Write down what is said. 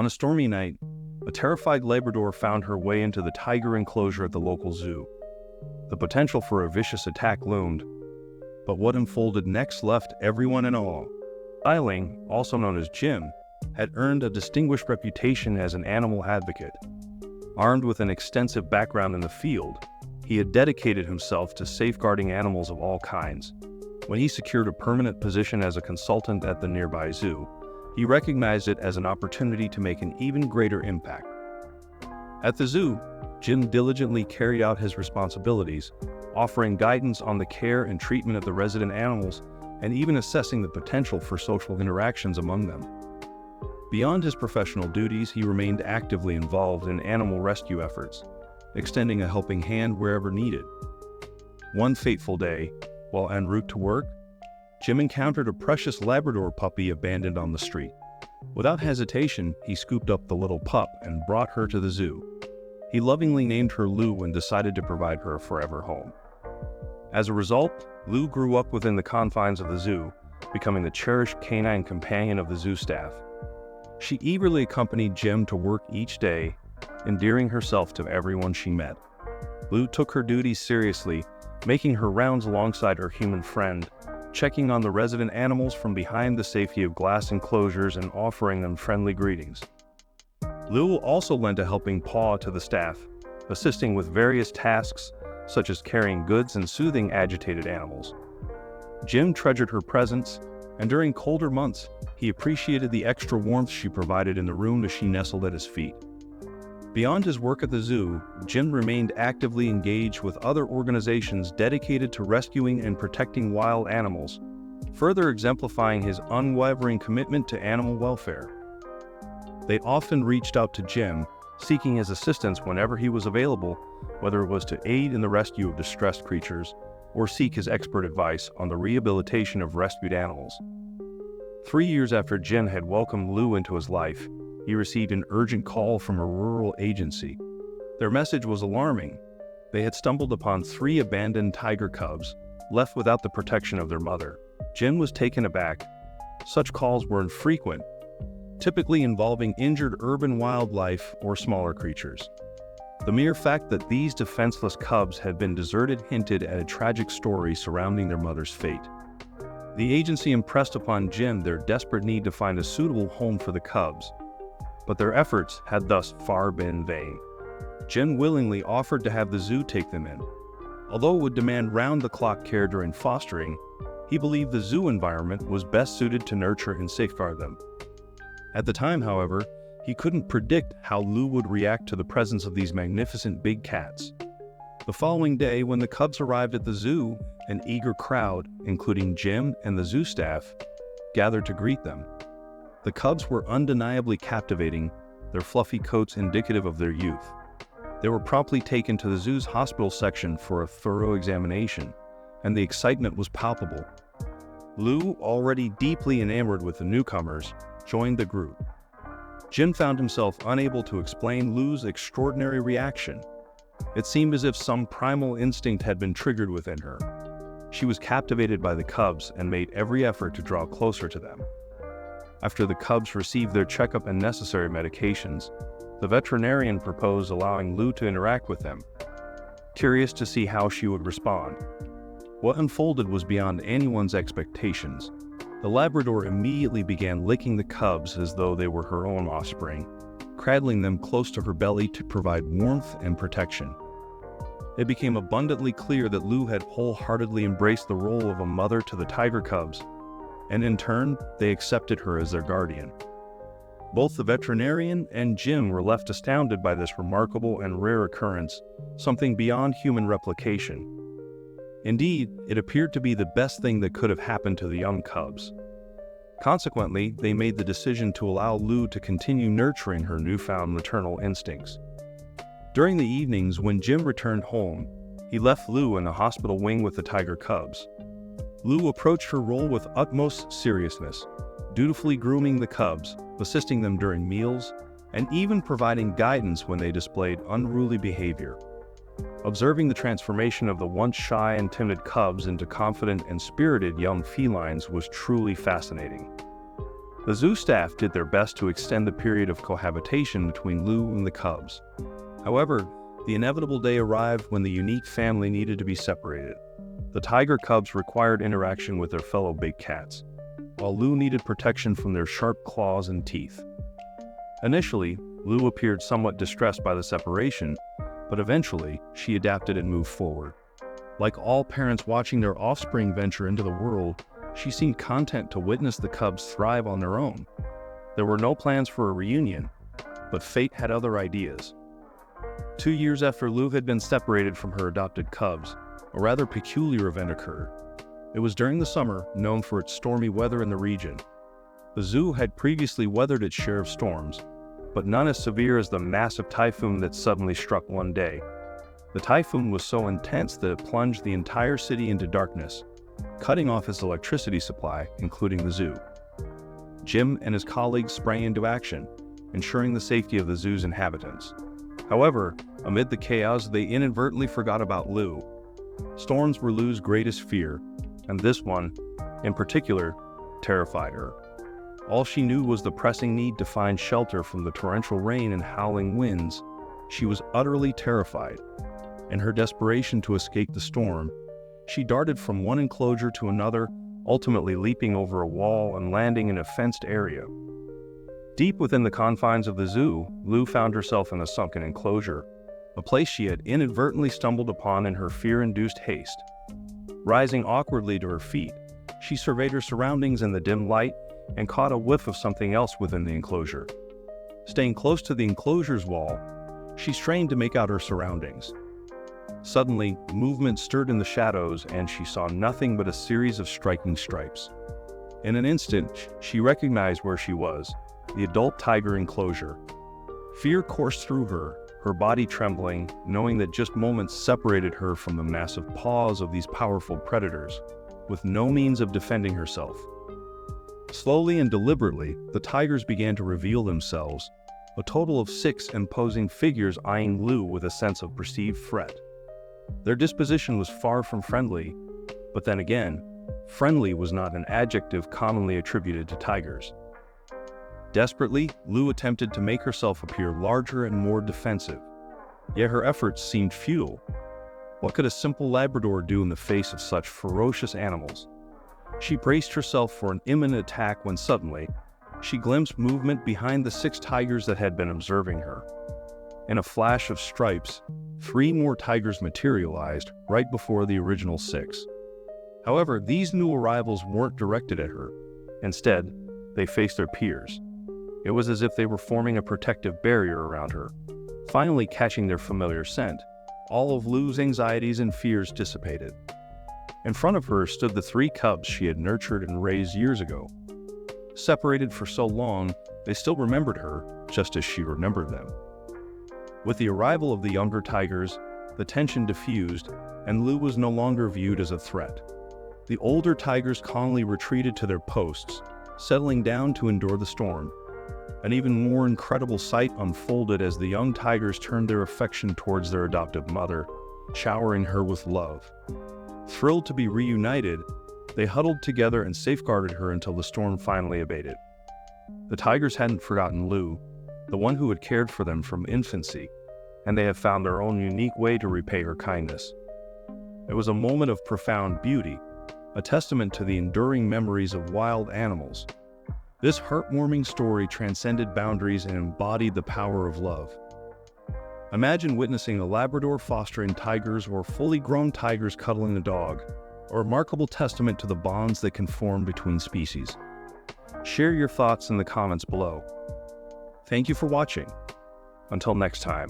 On a stormy night, a terrified Labrador found her way into the tiger enclosure at the local zoo. The potential for a vicious attack loomed, but what unfolded next left everyone in awe. Styling, also known as Jim, had earned a distinguished reputation as an animal advocate. Armed with an extensive background in the field, he had dedicated himself to safeguarding animals of all kinds. When he secured a permanent position as a consultant at the nearby zoo, he recognized it as an opportunity to make an even greater impact. At the zoo, Jim diligently carried out his responsibilities, offering guidance on the care and treatment of the resident animals and even assessing the potential for social interactions among them. Beyond his professional duties, he remained actively involved in animal rescue efforts, extending a helping hand wherever needed. One fateful day, while en route to work, Jim encountered a precious Labrador puppy abandoned on the street. Without hesitation, he scooped up the little pup and brought her to the zoo. He lovingly named her Lou and decided to provide her a forever home. As a result, Lou grew up within the confines of the zoo, becoming the cherished canine companion of the zoo staff. She eagerly accompanied Jim to work each day, endearing herself to everyone she met. Lou took her duties seriously, making her rounds alongside her human friend, checking on the resident animals from behind the safety of glass enclosures and offering them friendly greetings. Lou also lent a helping paw to the staff, assisting with various tasks such as carrying goods and soothing agitated animals. Jim treasured her presence, and during colder months, he appreciated the extra warmth she provided in the room as she nestled at his feet. Beyond his work at the zoo, Jim remained actively engaged with other organizations dedicated to rescuing and protecting wild animals, further exemplifying his unwavering commitment to animal welfare. They often reached out to Jim, seeking his assistance whenever he was available, whether it was to aid in the rescue of distressed creatures or seek his expert advice on the rehabilitation of rescued animals. 3 years after Jim had welcomed Lou into his life, he received an urgent call from a rural agency. Their message was alarming. They had stumbled upon 3 abandoned tiger cubs, left without the protection of their mother. Jim was taken aback. Such calls were infrequent, typically involving injured urban wildlife or smaller creatures. The mere fact that these defenseless cubs had been deserted hinted at a tragic story surrounding their mother's fate. The agency impressed upon Jim their desperate need to find a suitable home for the cubs, but their efforts had thus far been vain. Jim willingly offered to have the zoo take them in. Although it would demand round-the-clock care during fostering, he believed the zoo environment was best suited to nurture and safeguard them. At the time, however, he couldn't predict how Lou would react to the presence of these magnificent big cats. The following day, when the cubs arrived at the zoo, an eager crowd, including Jim and the zoo staff, gathered to greet them. The cubs were undeniably captivating, their fluffy coats indicative of their youth. They were promptly taken to the zoo's hospital section for a thorough examination, and the excitement was palpable. Lou, already deeply enamored with the newcomers, joined the group. Jim found himself unable to explain Lou's extraordinary reaction. It seemed as if some primal instinct had been triggered within her. She was captivated by the cubs and made every effort to draw closer to them. After the cubs received their checkup and necessary medications, the veterinarian proposed allowing Lou to interact with them, curious to see how she would respond. What unfolded was beyond anyone's expectations. The Labrador immediately began licking the cubs as though they were her own offspring, cradling them close to her belly to provide warmth and protection. It became abundantly clear that Lou had wholeheartedly embraced the role of a mother to the tiger cubs, and in turn, they accepted her as their guardian. Both the veterinarian and Jim were left astounded by this remarkable and rare occurrence, something beyond human replication. Indeed, it appeared to be the best thing that could have happened to the young cubs. Consequently, they made the decision to allow Lou to continue nurturing her newfound maternal instincts. During the evenings, when Jim returned home, he left Lou in the hospital wing with the tiger cubs. Lou approached her role with utmost seriousness, dutifully grooming the cubs, assisting them during meals, and even providing guidance when they displayed unruly behavior. Observing the transformation of the once shy and timid cubs into confident and spirited young felines was truly fascinating. The zoo staff did their best to extend the period of cohabitation between Lou and the cubs. However, the inevitable day arrived when the unique family needed to be separated. The tiger cubs required interaction with their fellow big cats, while Lou needed protection from their sharp claws and teeth. Initially, Lou appeared somewhat distressed by the separation, but eventually she adapted and moved forward. Like all parents watching their offspring venture into the world, she seemed content to witness the cubs thrive on their own. There were no plans for a reunion, but fate had other ideas. 2 years after Lou had been separated from her adopted cubs, a rather peculiar event occurred. It was during the summer, known for its stormy weather in the region. The zoo had previously weathered its share of storms, but none as severe as the massive typhoon that suddenly struck one day. The typhoon was so intense that it plunged the entire city into darkness, cutting off its electricity supply, including the zoo. Jim and his colleagues sprang into action, ensuring the safety of the zoo's inhabitants. However, amid the chaos, they inadvertently forgot about Lou. Storms were Lou's greatest fear, and this one, in particular, terrified her. All she knew was the pressing need to find shelter from the torrential rain and howling winds. She was utterly terrified. In her desperation to escape the storm, she darted from one enclosure to another, ultimately leaping over a wall and landing in a fenced area. Deep within the confines of the zoo, Lou found herself in a sunken enclosure, a place she had inadvertently stumbled upon in her fear-induced haste. Rising awkwardly to her feet, she surveyed her surroundings in the dim light and caught a whiff of something else within the enclosure. Staying close to the enclosure's wall, she strained to make out her surroundings. Suddenly, movement stirred in the shadows, and she saw nothing but a series of striking stripes. In an instant, she recognized where she was, the adult tiger enclosure. Fear coursed through her, her body trembling, knowing that just moments separated her from the massive paws of these powerful predators, with no means of defending herself. Slowly and deliberately, the tigers began to reveal themselves, a total of 6 imposing figures eyeing Lou with a sense of perceived threat. Their disposition was far from friendly, but then again, friendly was not an adjective commonly attributed to tigers. Desperately, Lou attempted to make herself appear larger and more defensive, yet her efforts seemed futile. What could a simple Labrador do in the face of such ferocious animals? She braced herself for an imminent attack when suddenly, she glimpsed movement behind the 6 tigers that had been observing her. In a flash of stripes, 3 more tigers materialized right before the original 6. However, these new arrivals weren't directed at her. Instead, they faced their peers. It was as if they were forming a protective barrier around her. Finally catching their familiar scent, all of Lou's anxieties and fears dissipated. In front of her stood the 3 cubs she had nurtured and raised years ago. Separated for so long, they still remembered her, just as she remembered them. With the arrival of the younger tigers, the tension diffused, and Lou was no longer viewed as a threat. The older tigers calmly retreated to their posts, settling down to endure the storm. An even more incredible sight unfolded as the young tigers turned their affection towards their adoptive mother, showering her with love. Thrilled to be reunited, they huddled together and safeguarded her until the storm finally abated. The tigers hadn't forgotten Lou, the one who had cared for them from infancy, and they have found their own unique way to repay her kindness. It was a moment of profound beauty, a testament to the enduring memories of wild animals. This heartwarming story transcended boundaries and embodied the power of love. Imagine witnessing a Labrador fostering tigers or fully grown tigers cuddling a dog, a remarkable testament to the bonds that can form between species. Share your thoughts in the comments below. Thank you for watching. Until next time.